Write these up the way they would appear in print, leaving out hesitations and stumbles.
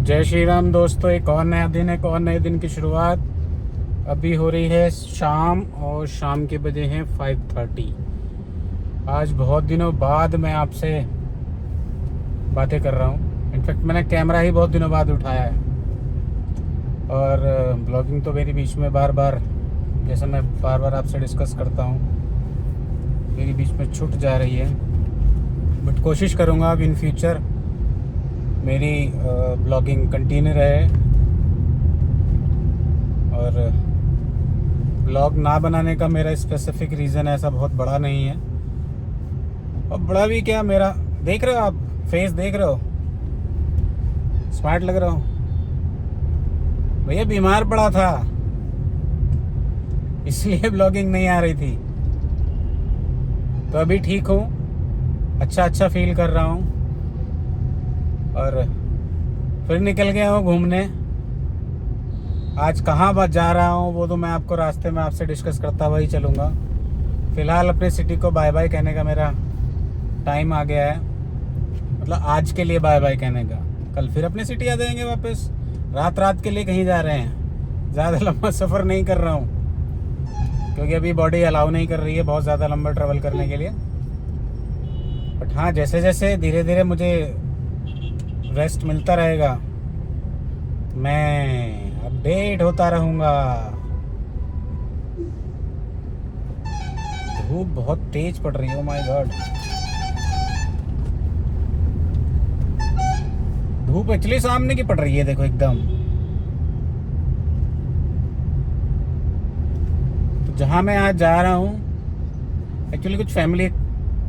जय श्री राम दोस्तों। एक और नया दिन, एक और नए दिन की शुरुआत। अभी हो रही है शाम और शाम के बजे हैं 5:30। आज बहुत दिनों बाद मैं आपसे बातें कर रहा हूँ। इनफैक्ट मैंने कैमरा ही बहुत दिनों बाद उठाया है और ब्लॉगिंग तो मेरी बीच में बार बार, जैसे मैं बार बार आपसे डिस्कस करता हूँ, मेरी बीच में छूट जा रही है। बट कोशिश करूँगा अब इन फ्यूचर मेरी ब्लॉगिंग कंटिन्यू रहे और ब्लॉग ना बनाने का मेरा स्पेसिफिक रीज़न ऐसा बहुत बड़ा नहीं है। और बड़ा भी क्या, मेरा देख रहे हो आप, फेस देख रहे हो, स्मार्ट लग रहा हूँ भैया। बीमार पड़ा था इसलिए ब्लॉगिंग नहीं आ रही थी, तो अभी ठीक हूँ, अच्छा फील कर रहा हूँ और फिर निकल गया हूँ घूमने। आज कहाँ बस जा रहा हूँ वो तो मैं आपको रास्ते में आपसे डिस्कस करता हुआ ही चलूँगा। फ़िलहाल अपने सिटी को बाय बाय कहने का मेरा टाइम आ गया है, मतलब आज के लिए बाय बाय कहने का। कल फिर अपनी सिटी आ जाएंगे वापस। रात के लिए कहीं जा रहे हैं, ज़्यादा लंबा सफ़र नहीं कर रहा हूँ क्योंकि अभी बॉडी अलाउ नहीं कर रही है बहुत ज़्यादा लंबा ट्रैवल करने के लिए। बट हाँ, जैसे जैसे धीरे धीरे मुझे रेस्ट मिलता रहेगा मैं अपडेट होता रहूँगा। धूप बहुत तेज पड़ रही है, ओ माय गॉड। धूप एक्चुअली सामने की पड़ रही है, देखो एकदम। तो जहाँ मैं आज जा रहा हूँ एक्चुअली कुछ फैमिली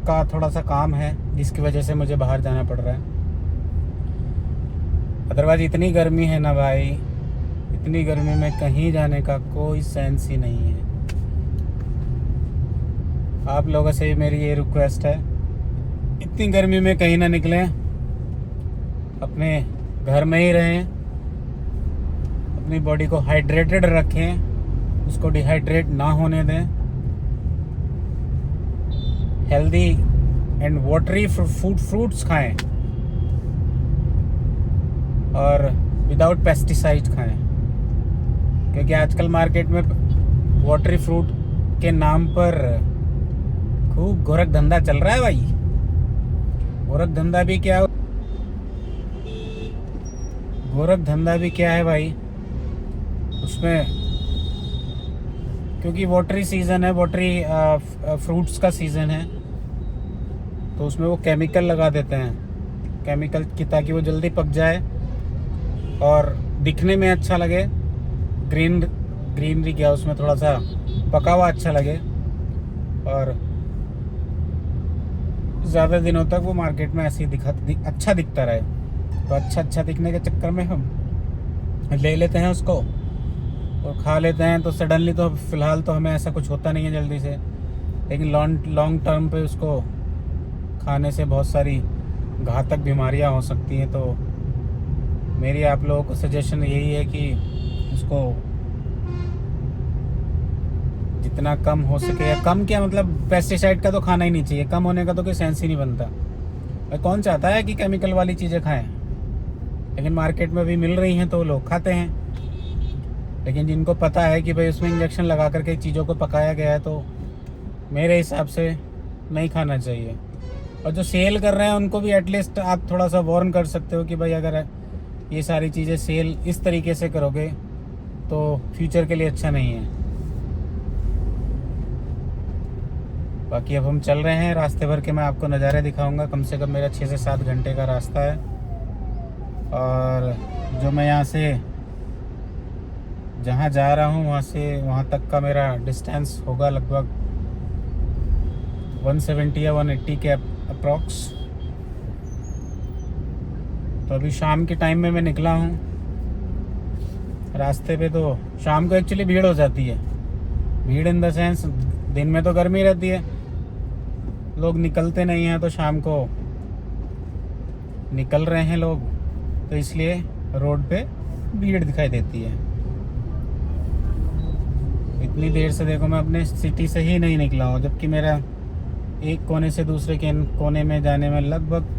का थोड़ा सा काम है जिसकी वजह से मुझे बाहर जाना पड़ रहा है। अदरवाइज इतनी गर्मी है ना भाई, इतनी गर्मी में कहीं जाने का कोई सेंस ही नहीं है। आप लोगों से मेरी ये रिक्वेस्ट है, इतनी गर्मी में कहीं ना निकलें, अपने घर में ही रहें, अपनी बॉडी को हाइड्रेटेड रखें, उसको डिहाइड्रेट ना होने दें। हेल्दी एंड वाटरी फ्रूट्स खाएं और विदाउट पेस्टिसाइड खाएं, क्योंकि आजकल मार्केट में वाटरी फ्रूट के नाम पर खूब गोरख धंधा चल रहा है भाई। गोरख धंधा भी क्या है भाई, उसमें क्योंकि वाटरी सीज़न है, वाटरी फ्रूट्स का सीज़न है, तो उसमें वो केमिकल लगा देते हैं, केमिकल की, ताकि वो जल्दी पक जाए और दिखने में अच्छा लगे, ग्रीनरी क्या उसमें थोड़ा सा पका हुआ अच्छा लगे, और ज़्यादा दिनों तक वो मार्केट में ऐसे ही अच्छा दिखता रहे। तो अच्छा दिखने के चक्कर में हम ले लेते हैं उसको और खा लेते हैं। तो सडनली तो फ़िलहाल तो हमें ऐसा कुछ होता नहीं है जल्दी से, लेकिन लॉन्ग टर्म पे उसको खाने से बहुत सारी घातक बीमारियां हो सकती हैं। तो मेरी आप लोगों को सजेशन यही है कि उसको जितना कम हो सके, या कम क्या मतलब पेस्टिसाइड का तो खाना ही नहीं चाहिए, कम होने का तो कोई सेंस ही नहीं बनता। भाई कौन चाहता है कि केमिकल वाली चीज़ें खाएं, लेकिन मार्केट में भी मिल रही हैं तो लोग खाते हैं। लेकिन जिनको पता है कि भाई उसमें इंजेक्शन लगा करके चीज़ों को पकाया गया है, तो मेरे हिसाब से नहीं खाना चाहिए। और जो सेल कर रहे हैं उनको भी एटलीस्ट आप थोड़ा सा वार्न कर सकते हो कि भाई अगर ये सारी चीज़ें सेल इस तरीके से करोगे तो फ्यूचर के लिए अच्छा नहीं है। बाकी अब हम चल रहे हैं, रास्ते भर के मैं आपको नज़ारे दिखाऊंगा। कम से कम मेरा 6 से 7 घंटे का रास्ता है, और जो मैं यहाँ से जहाँ जा रहा हूँ वहाँ से वहाँ तक का मेरा डिस्टेंस होगा लगभग 170 या 180 के अप्रॉक्स। तो अभी शाम के टाइम में मैं निकला हूँ। रास्ते पे तो शाम को एक्चुअली भीड़ हो जाती है, भीड़ इन द सेंस, दिन में तो गर्मी रहती है, लोग निकलते नहीं हैं, तो शाम को निकल रहे हैं लोग, तो इसलिए रोड पे भीड़ दिखाई देती है। इतनी देर से देखो मैं अपने सिटी से ही नहीं निकला हूँ, जबकि मेरा एक कोने से दूसरे के कोने में जाने में लगभग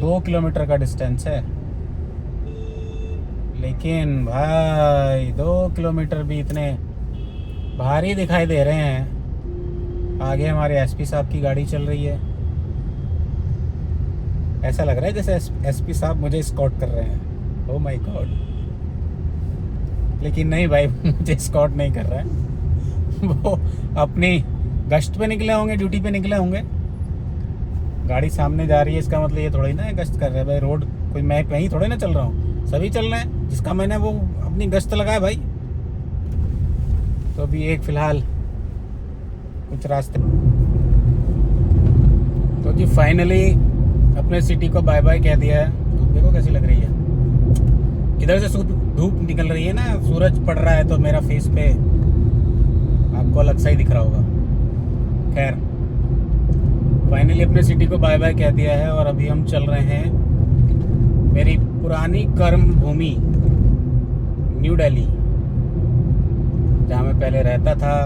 2 किलोमीटर का डिस्टेंस है। लेकिन भाई 2 किलोमीटर भी इतने भारी दिखाई दे रहे हैं। आगे हमारे एसपी साहब की गाड़ी चल रही है। ऐसा लग रहा है जैसे एसपी साहब मुझे स्कॉट कर रहे हैं। Oh my God. लेकिन नहीं भाई, मुझे स्कॉट नहीं कर रहा है। वो अपनी गश्त पे निकले होंगे, ड्यूटी पे निकले होंगे। गाड़ी सामने जा रही है, इसका मतलब ये थोड़ी ना गश्त कर रहे हैं भाई। रोड कोई मैं कहीं थोड़े ना चल रहा हूँ, सभी चल रहे हैं। जिसका मैंने वो अपनी गश्त लगाया भाई। तो अभी एक फ़िलहाल कुछ रास्ते, तो जी फाइनली अपने सिटी को बाय बाय कह दिया है। धूप देखो कैसी लग रही है। इधर से धूप निकल रही है ना, सूरज पड़ रहा है तो मेरा फेस पे आपको अलग सा ही दिख रहा होगा। खैर, फाइनली अपने सिटी को बाय बाय कह दिया है और अभी हम चल रहे हैं मेरी पुरानी कर्म भूमि न्यू दिल्ली, जहाँ मैं पहले रहता था,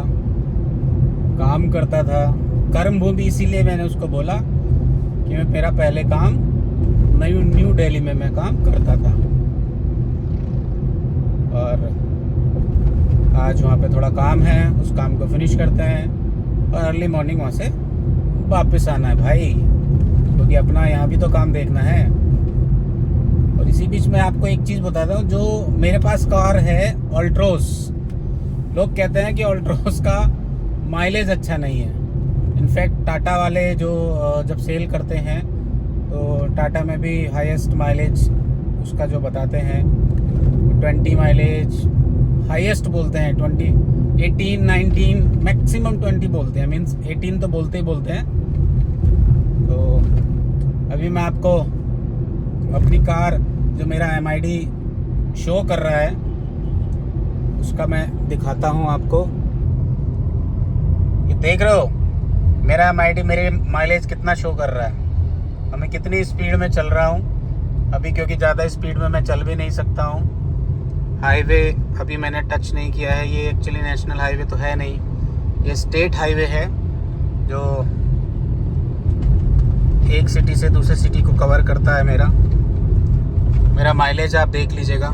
काम करता था। कर्म भूमि इसीलिए मैंने उसको बोला कि मैं मेरा पहले काम न्यू दिल्ली में मैं काम करता था। और आज वहाँ पे थोड़ा काम है, उस काम को फिनिश करते हैं और अर्ली मॉर्निंग वहाँ से वापस आना है भाई, क्योंकि अपना यहाँ भी तो काम देखना है। और इसी बीच में आपको एक चीज़ बताता हूँ, जो मेरे पास कार है ऑल्ट्रोस। लोग कहते हैं कि ऑल्ट्रोस का माइलेज अच्छा नहीं है। इनफैक्ट टाटा वाले जो जब सेल करते हैं तो टाटा में भी हाईएस्ट माइलेज उसका जो बताते हैं 20 माइलेज हाईएस्ट बोलते हैं। 20, 18, 19, मैक्सिमम 20 बोलते हैं। मीन्स 18 तो बोलते ही बोलते हैं। तो अभी मैं आपको अपनी कार जो मेरा MID शो कर रहा है उसका मैं दिखाता हूँ आपको। ये देख रहे हो मेरा MID मेरे माइलेज कितना शो कर रहा है और मैं कितनी स्पीड में चल रहा हूँ अभी, क्योंकि ज़्यादा स्पीड में मैं चल भी नहीं सकता हूँ। हाईवे अभी मैंने टच नहीं किया है। ये एक्चुअली नेशनल हाईवे तो है नहीं, ये स्टेट हाईवे है जो एक सिटी से दूसरे सिटी को कवर करता है। मेरा माइलेज आप देख लीजिएगा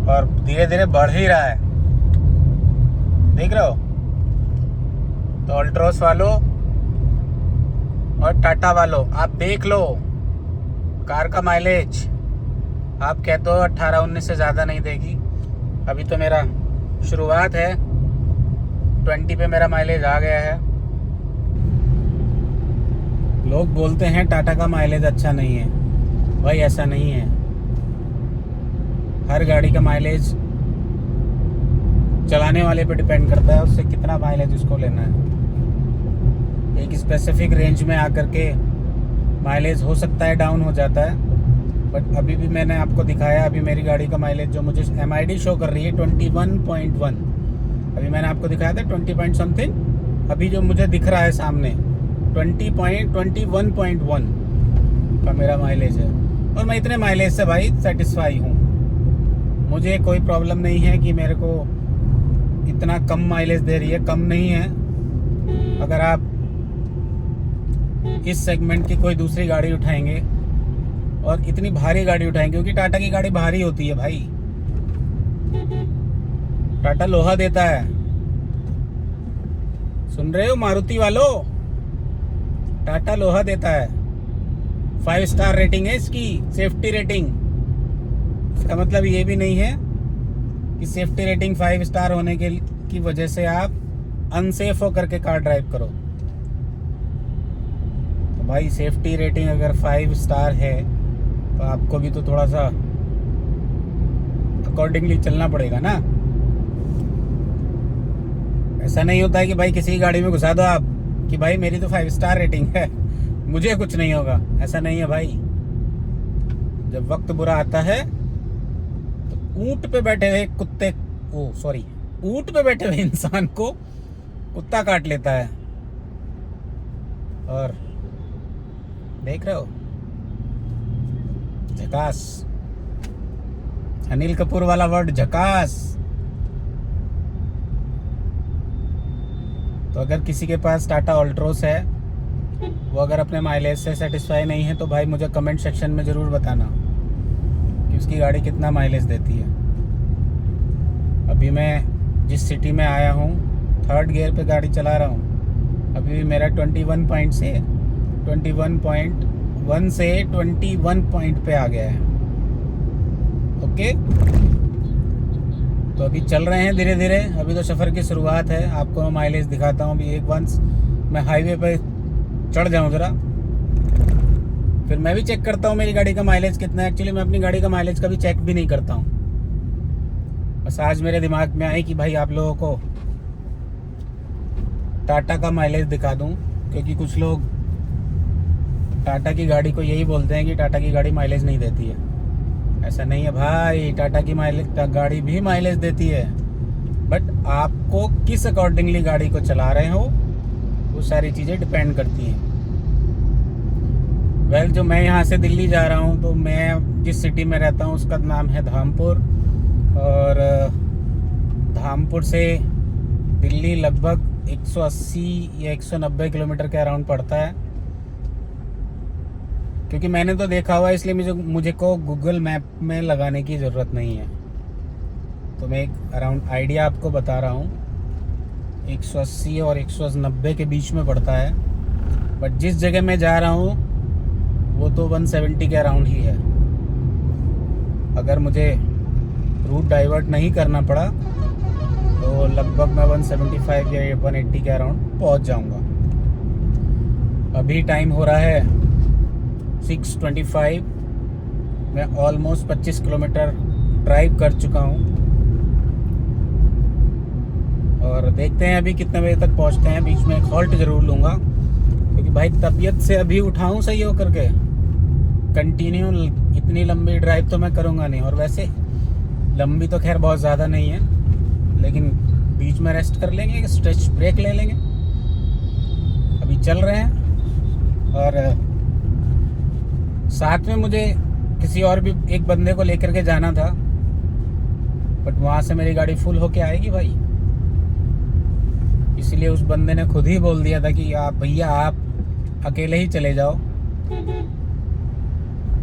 और धीरे धीरे बढ़ ही रहा है, देख रहे हो। तो अल्ट्रोस वालों और टाटा वालों आप देख लो कार का माइलेज। आप कहते हो 18-19 से ज़्यादा नहीं देगी। अभी तो मेरा शुरुआत है, 20 पे मेरा माइलेज आ गया है। लोग बोलते हैं टाटा का माइलेज अच्छा नहीं है। भाई ऐसा नहीं है। हर गाड़ी का माइलेज चलाने वाले पे डिपेंड करता है, उससे कितना माइलेज उसको लेना है। एक स्पेसिफिक रेंज में आकर के माइलेज हो सकता है डाउन हो जाता है। बट अभी भी मैंने आपको दिखाया, अभी मेरी गाड़ी का माइलेज जो मुझे MID शो कर रही है 21.1। अभी मैंने आपको दिखाया था 20 पॉइंट समथिंग। अभी जो मुझे दिख रहा है सामने 21.1 का मेरा माइलेज है। और मैं इतने माइलेज से भाई सेटिस्फाई हूँ। मुझे कोई प्रॉब्लम नहीं है कि मेरे को इतना कम माइलेज दे रही है, कम नहीं है। अगर आप इस सेगमेंट की कोई दूसरी गाड़ी उठाएंगे और इतनी भारी गाड़ी उठाएंगे, क्योंकि टाटा की गाड़ी भारी होती है भाई। टाटा लोहा देता है, सुन रहे हो मारुति वालों, टाटा लोहा देता है। 5 स्टार रेटिंग है इसकी, सेफ्टी रेटिंग। इसका मतलब ये भी नहीं है कि सेफ्टी रेटिंग 5 स्टार होने की वजह से आप अनसेफ होकर के कार ड्राइव करो। तो भाई सेफ्टी रेटिंग अगर 5 स्टार है तो आपको भी तो थोड़ा सा अकॉर्डिंगली चलना पड़ेगा ना। ऐसा नहीं होता है कि भाई किसी गाड़ी में घुसा दो आप कि भाई मेरी तो 5 स्टार रेटिंग है, मुझे कुछ नहीं होगा। ऐसा नहीं है भाई। जब वक्त बुरा आता है तो ऊंट पे बैठे हुए ऊंट पे बैठे हुए इंसान को कुत्ता काट लेता है। और देख रहे हो, झकास, अनिल कपूर वाला वर्ड झकास। तो अगर किसी के पास टाटा ऑल्ट्रोस है, वो अगर अपने माइलेज से सेटिस्फाई नहीं है तो भाई मुझे कमेंट सेक्शन में ज़रूर बताना कि उसकी गाड़ी कितना माइलेज देती है। अभी मैं जिस सिटी में आया हूँ 3rd गियर पे गाड़ी चला रहा हूँ। अभी भी मेरा 21 पॉइंट से 21.1 से 21 पॉइंट पे आ गया है। ओके, तो अभी चल रहे हैं धीरे धीरे। अभी तो सफ़र की शुरुआत है। आपको मैं माइलेज दिखाता हूँ। अभी एक वंस मैं हाईवे पे चढ़ जाऊँ ज़रा, फिर मैं भी चेक करता हूँ मेरी गाड़ी का माइलेज कितना है। एक्चुअली मैं अपनी गाड़ी का माइलेज कभी चेक भी नहीं करता हूँ। बस आज मेरे दिमाग में आई कि भाई आप लोगों को टाटा का माइलेज दिखा दूँ, क्योंकि कुछ लोग टाटा की गाड़ी को यही बोलते हैं कि टाटा की गाड़ी माइलेज नहीं देती है। ऐसा नहीं है भाई, टाटा की गाड़ी भी माइलेज देती है, बट आपको किस अकॉर्डिंगली गाड़ी को चला रहे हो वो सारी चीज़ें डिपेंड करती हैं। वेल, जो मैं यहाँ से दिल्ली जा रहा हूँ, तो मैं जिस सिटी में रहता हूँ उसका नाम है धामपुर, और धामपुर से दिल्ली लगभग 180 या 190 किलोमीटर के अराउंड पड़ता है। क्योंकि मैंने तो देखा हुआ है, इसलिए मुझे को गूगल मैप में लगाने की ज़रूरत नहीं है। तो मैं एक अराउंड आइडिया आपको बता रहा हूँ। 180 और 190 के बीच में पड़ता है, बट जिस जगह मैं जा रहा हूँ वो तो 170 के अराउंड ही है। अगर मुझे रूट डाइवर्ट नहीं करना पड़ा तो लगभग मैं 175 या 180 के अराउंड पहुँच जाऊँगा। अभी टाइम हो रहा है 6:25। मैं ऑलमोस्ट 25 किलोमीटर ड्राइव कर चुका हूँ, और देखते हैं अभी कितने बजे तक पहुँचते हैं। बीच में एक हॉल्ट ज़रूर लूँगा, क्योंकि भाई तबीयत से अभी उठाऊँ सही हो करके कंटिन्यू इतनी लंबी ड्राइव तो मैं करूँगा नहीं। और वैसे लंबी तो खैर बहुत ज़्यादा नहीं है, लेकिन बीच में रेस्ट कर लेंगे, स्ट्रेच ब्रेक ले लेंगे। अभी चल रहे हैं, और साथ में मुझे किसी और भी एक बंदे को लेकर के जाना था, बट वहाँ से मेरी गाड़ी फुल होके आएगी भाई। इसलिए उस बंदे ने खुद ही बोल दिया था कि आप भैया आप अकेले ही चले जाओ।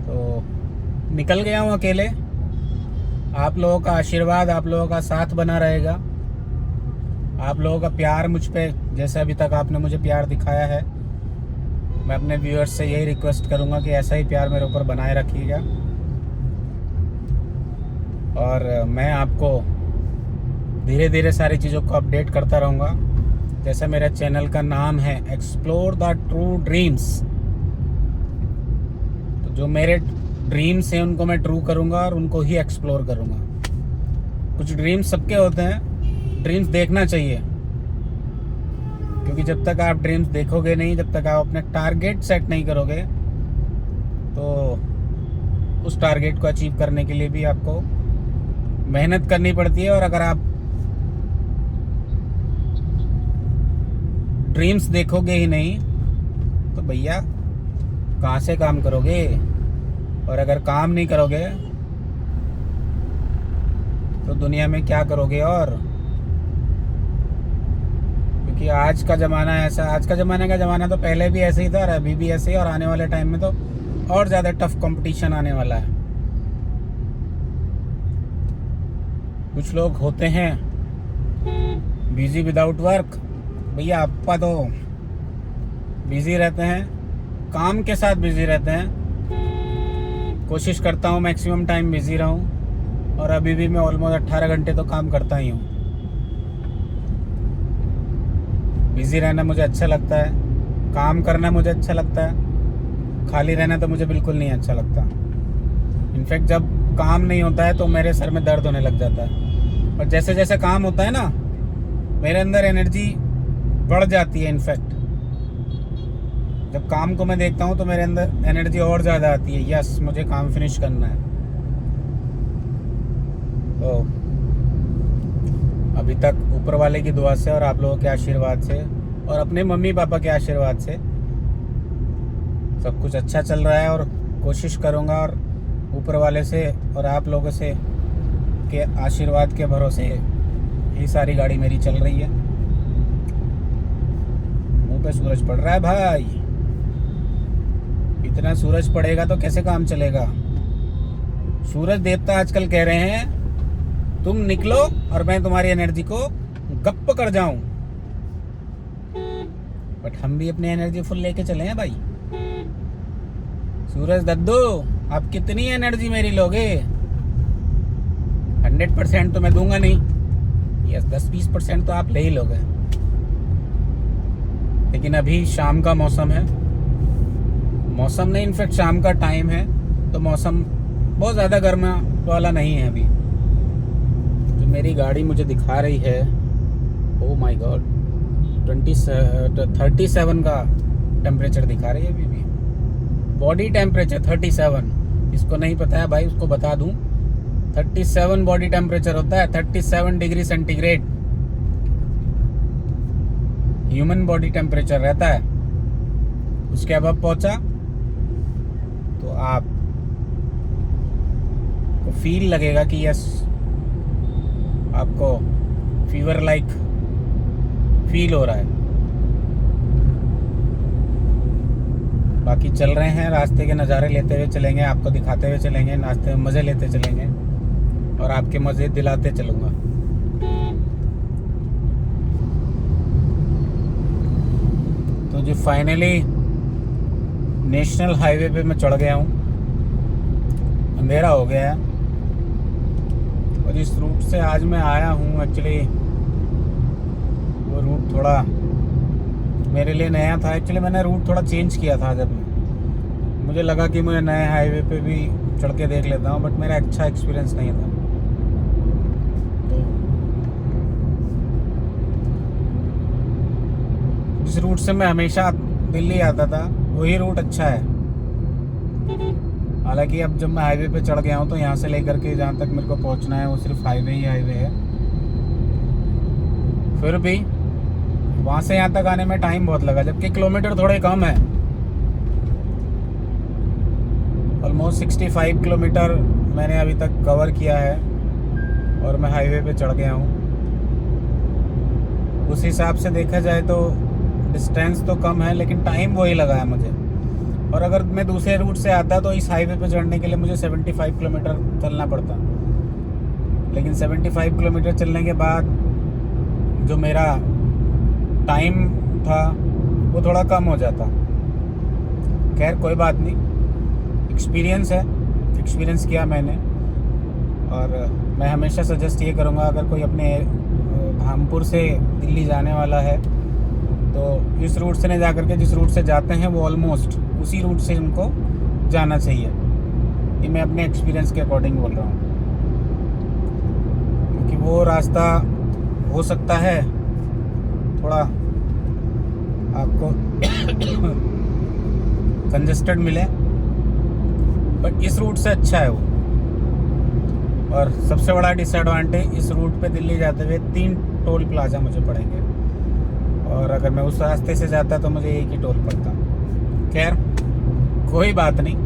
तो निकल गया हूँ अकेले। आप लोगों का आशीर्वाद, आप लोगों का साथ बना रहेगा, आप लोगों का प्यार मुझ पे, जैसे अभी तक आपने मुझे प्यार दिखाया है, मैं अपने व्यूअर्स से यही रिक्वेस्ट करूंगा कि ऐसा ही प्यार मेरे ऊपर बनाए रखिएगा। और मैं आपको धीरे धीरे सारी चीज़ों को अपडेट करता रहूँगा। जैसे मेरे चैनल का नाम है एक्सप्लोर द ट्रू ड्रीम्स, तो जो मेरे ड्रीम्स हैं उनको मैं ट्रू करूँगा और उनको ही एक्सप्लोर करूँगा। कुछ ड्रीम्स सबके होते हैं, ड्रीम्स देखना चाहिए, क्योंकि जब तक आप ड्रीम्स देखोगे नहीं, जब तक आप अपने टारगेट सेट नहीं करोगे, तो उस टारगेट को अचीव करने के लिए भी आपको मेहनत करनी पड़ती है। और अगर आप ड्रीम्स देखोगे ही नहीं तो भैया कहाँ से काम करोगे। और अगर काम नहीं करोगे तो दुनिया में क्या करोगे। और क्योंकि आज का ज़माना ऐसा, आज का ज़माना तो पहले भी ऐसे ही था और अभी भी ऐसे ही, और आने वाले टाइम में तो और ज़्यादा टफ कंपटीशन आने वाला है। कुछ लोग होते हैं बिजी विदाउट वर्क। भैया आपका तो बिजी रहते हैं, काम के साथ बिजी रहते हैं। कोशिश करता हूँ मैक्सिमम टाइम बिजी रहूँ, और अभी भी मैं ऑलमोस्ट 18 घंटे तो काम करता ही हूँ। बिजी रहना मुझे अच्छा लगता है, काम करना मुझे अच्छा लगता है, खाली रहना तो मुझे बिल्कुल नहीं अच्छा लगता। इनफैक्ट जब काम नहीं होता है तो मेरे सर में दर्द होने लग जाता है, और जैसे जैसे काम होता है ना, मेरे अंदर एनर्जी बढ़ जाती है। इनफैक्ट जब काम को मैं देखता हूँ तो मेरे अंदर एनर्जी और ज़्यादा आती है। यस, मुझे काम फिनिश करना है। तो अभी तक ऊपर वाले की दुआ से और आप लोगों के आशीर्वाद से और अपने मम्मी पापा के आशीर्वाद से सब कुछ अच्छा चल रहा है, और कोशिश करूँगा और ऊपर वाले से और आप लोगों से के आशीर्वाद के भरोसे ही सारी गाड़ी मेरी चल रही है। मुंह पे सूरज पड़ रहा है भाई, इतना सूरज पड़ेगा तो कैसे काम चलेगा। सूरज देवता आजकल कह रहे हैं तुम निकलो और मैं तुम्हारी एनर्जी को गप्प कर जाऊं, बट हम भी अपनी एनर्जी फुल लेके चले हैं भाई। सूरज दद्दू आप कितनी एनर्जी मेरी लोगे? 100% तो मैं दूंगा नहीं, यस 10-20% तो आप ले ही लोगे। लेकिन अभी शाम का मौसम है, मौसम नहीं इनफैक्ट शाम का टाइम है, तो मौसम बहुत ज़्यादा गर्म वाला नहीं है अभी। जो मेरी गाड़ी मुझे दिखा रही है, ओ माय गॉड 37 का टेम्परेचर दिखा रही है अभी भी। बॉडी टेम्परेचर 37, इसको नहीं पता है भाई उसको बता दूं, 37 बॉडी टेम्परेचर होता है, 37 degree centigrade human body temperature रहता है। उसके अब पहुंचा तो आप को फील लगेगा कि यस आपको फीवर लाइक फील हो रहा है। बाकी चल रहे हैं, रास्ते के नज़ारे लेते हुए चलेंगे, आपको दिखाते हुए चलेंगे, नाश्ते में मज़े लेते चलेंगे और आपके मज़े दिलाते चलूँगा। तो जी फाइनली नेशनल हाईवे पे मैं चढ़ गया हूँ, अंधेरा हो गया है। और इस रूट से आज मैं आया हूँ, एक्चुअली वो रूट थोड़ा मेरे लिए नया था। एक्चुअली मैंने रूट थोड़ा चेंज किया था, जब मुझे लगा कि मैं नए हाईवे पे भी चढ़ के देख लेता हूँ, बट मेरा अच्छा एक्सपीरियंस नहीं था। तो जिस रूट से मैं हमेशा दिल्ली आता था वही रूट अच्छा है। हालांकि अब जब मैं हाईवे पे चढ़ गया हूँ तो यहाँ से लेकर के जहाँ तक मेरे को पहुँचना है वो सिर्फ हाईवे ही हाईवे है। फिर भी वहाँ से यहाँ तक आने में टाइम बहुत लगा, जबकि किलोमीटर थोड़े कम है। ऑलमोस्ट 65 किलोमीटर मैंने अभी तक कवर किया है और मैं हाईवे पे चढ़ गया हूँ। उस हिसाब से देखा जाए तो डिस्टेंस तो कम है, लेकिन टाइम वही लगा है मुझे। और अगर मैं दूसरे रूट से आता तो इस हाईवे पे चढ़ने के लिए मुझे 75 किलोमीटर चलना पड़ता, लेकिन 75 किलोमीटर चलने के बाद जो मेरा टाइम था वो थोड़ा कम हो जाता। खैर कोई बात नहीं, एक्सपीरियंस है, एक्सपीरियंस किया मैंने। और मैं हमेशा सजेस्ट ये करूँगा, अगर कोई अपने धामपुर से दिल्ली जाने वाला है तो इस रूट से नहीं जा करके जिस रूट से जाते हैं वो ऑलमोस्ट उसी रूट से उनको जाना चाहिए। ये मैं अपने एक्सपीरियंस के अकॉर्डिंग बोल रहा हूँ, क्योंकि वो रास्ता हो सकता है थोड़ा आपको कंजेस्टेड मिले, बट इस रूट से अच्छा है वो। और सबसे बड़ा डिसएडवांटेज, इस रूट पे दिल्ली जाते हुए 3 टोल प्लाजा मुझे पड़ेंगे, और अगर मैं उस रास्ते से जाता तो मुझे एक ही टोल पड़ता। खैर कोई बात नहीं,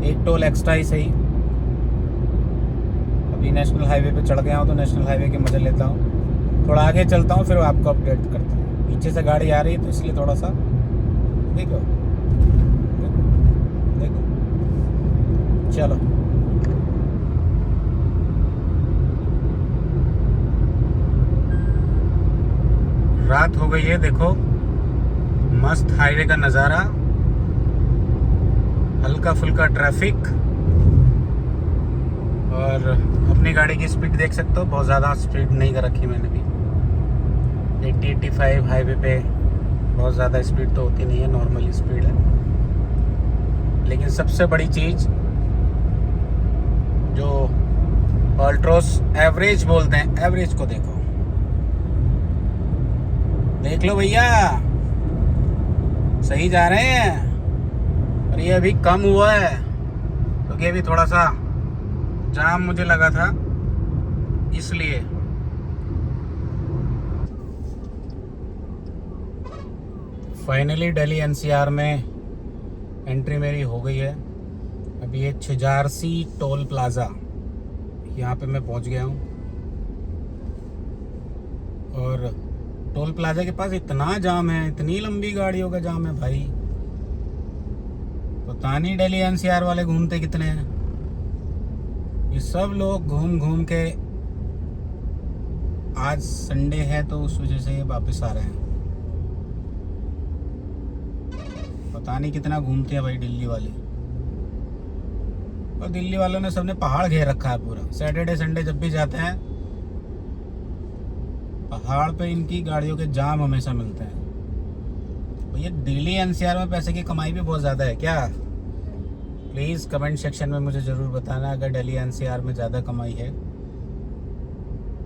एक टोल एक्स्ट्रा ही सही। अभी नेशनल हाईवे पे चढ़ गया हूँ तो नेशनल हाईवे के मज़े लेता हूँ। थोड़ा आगे चलता हूँ फिर आपको अपडेट करता हूँ। पीछे से गाड़ी आ रही है तो इसलिए थोड़ा सा देखो देखो। चलो रात हो गई है, देखो मस्त हाईवे का नज़ारा, हल्का फुल्का ट्रैफिक, और अपनी गाड़ी की स्पीड देख सकते हो, बहुत ज़्यादा स्पीड नहीं कर रखी मैंने भी। 80-85 हाईवे पे बहुत ज़्यादा स्पीड तो होती नहीं है, नॉर्मल स्पीड है। लेकिन सबसे बड़ी चीज़ जो अल्ट्रोस एवरेज बोलते हैं, एवरेज को देखो, देख लो भैया, सही जा रहे हैं। और ये अभी कम हुआ है क्योंकि अभी थोड़ा सा जाम मुझे लगा था, इसलिए। फाइनली दिल्ली एनसीआर में एंट्री मेरी हो गई है। अभी ये छिजारसी टोल प्लाज़ा, यहाँ पे मैं पहुँच गया हूँ। और टोल प्लाजा के पास इतना जाम है, इतनी लंबी गाड़ियों का जाम है भाई, पता नहीं दिल्ली एनसीआर वाले घूमते कितने हैं। ये सब लोग घूम घूम के, आज संडे है तो उस वजह से ये वापस आ रहे हैं। पता नहीं कितना घूमते हैं भाई दिल्ली वाले। और दिल्ली वालों ने सबने पहाड़ घेर रखा है पूरा। सैटरडे संडे जब भी जाते हैं पहाड़ पे इनकी गाड़ियों के जाम हमेशा मिलते हैं। भैया दिल्ली एनसीआर में पैसे की कमाई भी बहुत ज़्यादा है क्या? प्लीज़ कमेंट सेक्शन में मुझे ज़रूर बताना अगर दिल्ली एनसीआर में ज़्यादा कमाई है।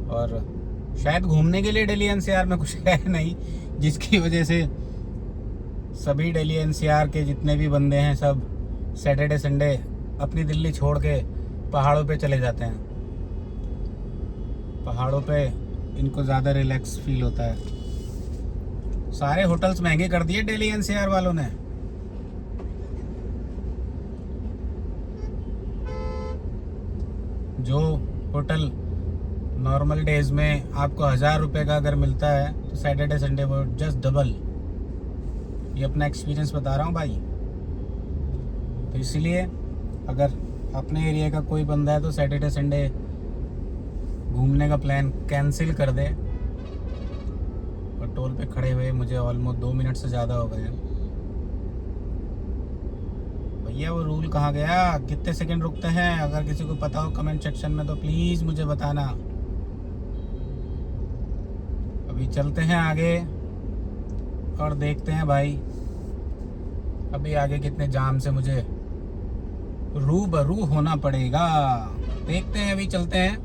और शायद घूमने के लिए दिल्ली एनसीआर में कुछ है नहीं, जिसकी वजह से सभी दिल्ली एनसीआर के जितने भी बंदे हैं सब सैटरडे संडे अपनी दिल्ली छोड़ के पहाड़ों पे चले जाते हैं। पहाड़ों पे इनको ज़्यादा रिलैक्स फील होता है। सारे होटल्स महंगे कर दिए दिल्ली एनसीआर वालों ने। जो होटल नॉर्मल डेज में आपको 1000 रुपये का अगर मिलता है तो सैटरडे संडे वो जस्ट डबल। ये अपना एक्सपीरियंस बता रहा हूँ भाई। तो इसलिए अगर अपने एरिया का कोई बंदा है तो सैटरडे संडे घूमने का प्लान कैंसिल कर दे। और टोल पे खड़े हुए मुझे ऑलमोस्ट 2 मिनट से ज़्यादा हो गए हैं। भैया वो रूल कहाँ गया? कितने सेकंड रुकते हैं? अगर किसी को पता हो कमेंट सेक्शन में तो प्लीज़ मुझे बताना। अभी चलते हैं आगे और देखते हैं भाई अभी आगे कितने जाम से मुझे रूबरू होना पड़ेगा। देखते हैं, अभी चलते हैं।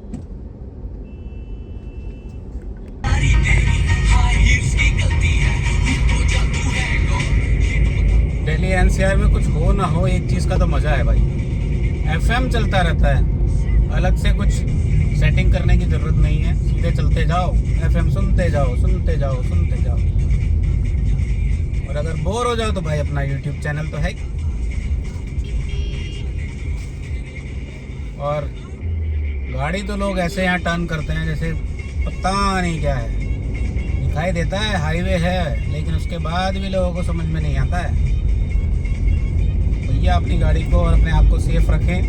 दिल्ली एनसीआर में कुछ हो ना हो, एक चीज़ का तो मज़ा है भाई, एफएम चलता रहता है। अलग से कुछ सेटिंग करने की ज़रूरत नहीं है, सीधे चलते जाओ, एफएम सुनते जाओ सुनते जाओ सुनते जाओ। और अगर बोर हो जाओ तो भाई अपना यूट्यूब चैनल तो है। और गाड़ी तो लोग ऐसे यहाँ टर्न करते हैं जैसे पता नहीं क्या है। दिखाई देता है हाईवे है, लेकिन उसके बाद भी लोगों को समझ में नहीं आता है। भैया अपनी गाड़ी को और अपने आप को सेफ रखें,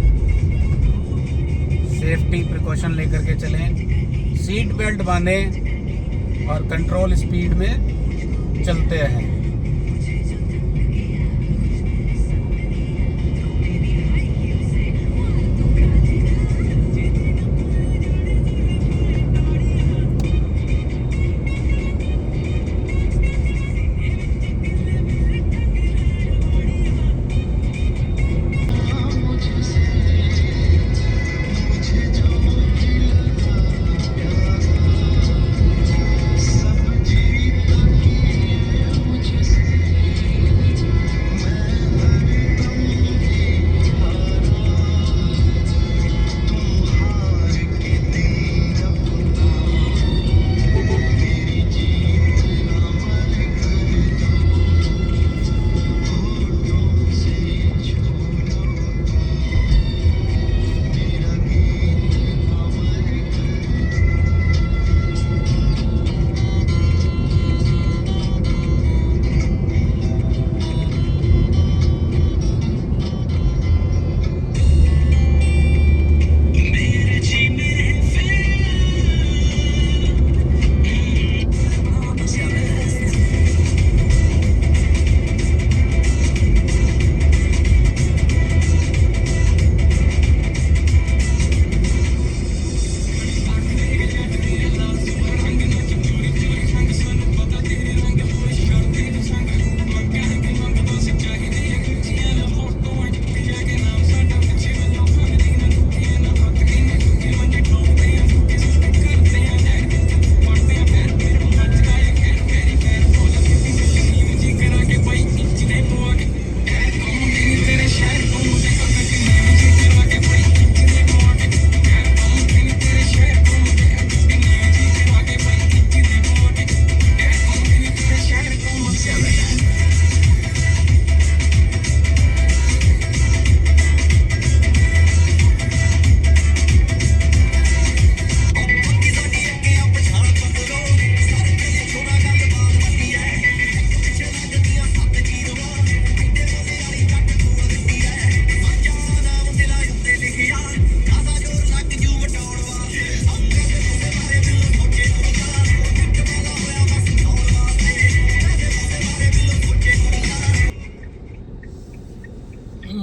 सेफ्टी प्रिकॉशन लेकर के चलें, सीट बेल्ट बांधें और कंट्रोल स्पीड में चलते रहें।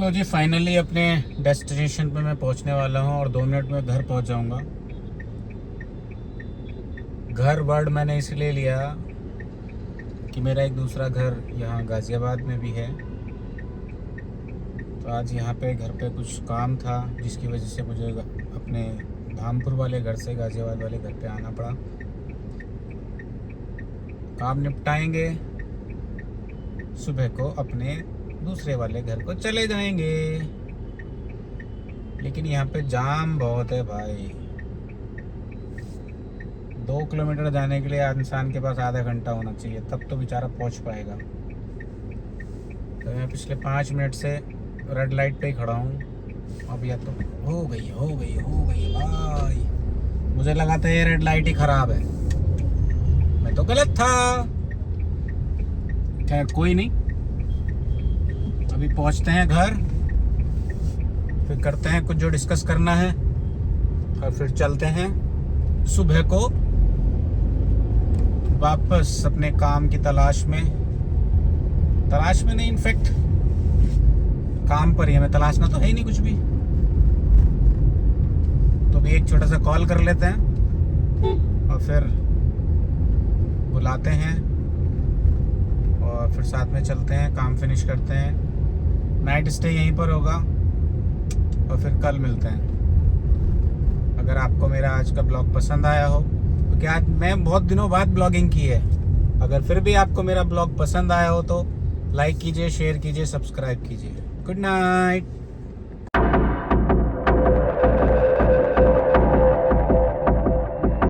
तो जी फाइनली अपने डेस्टिनेशन पे मैं पहुंचने वाला हूं और 2 मिनट में घर पहुंच जाऊंगा। घर वर्ड मैंने इसलिए लिया कि मेरा एक दूसरा घर यहाँ गाज़ियाबाद में भी है। तो आज यहाँ पे घर पे कुछ काम था जिसकी वजह से मुझे अपने धामपुर वाले घर से गाज़ियाबाद वाले घर पे आना पड़ा। काम निपटाएंगे, सुबह को अपने दूसरे वाले घर को चले जाएंगे। लेकिन यहाँ पे जाम बहुत है भाई। 2 किलोमीटर जाने के लिए इंसान के पास आधा घंटा होना चाहिए, तब तो बेचारा पहुँच पाएगा। तो मैं पिछले 5 मिनट से रेड लाइट पे ही खड़ा हूँ। अब या तो हो गई भाई। मुझे लगा था ये रेड लाइट ही खराब है, मैं तो गलत था। खैर कोई नहीं, अभी पहुंचते हैं घर, फिर करते हैं कुछ जो डिस्कस करना है और फिर चलते हैं सुबह को वापस अपने काम की तलाश में नहीं, इनफैक्ट काम पर ही हमें तलाशना तो है ही नहीं कुछ भी। तो भी एक छोटा सा कॉल कर लेते हैं और फिर बुलाते हैं और फिर साथ में चलते हैं, काम फिनिश करते हैं। नाइट स्टे यहीं पर होगा और फिर कल मिलते हैं। अगर आपको मेरा आज का ब्लॉग पसंद आया हो, क्योंकि आज मैं बहुत दिनों बाद ब्लॉगिंग की है, अगर फिर भी आपको मेरा ब्लॉग पसंद आया हो तो लाइक कीजिए, शेयर कीजिए, सब्सक्राइब कीजिए। Good night.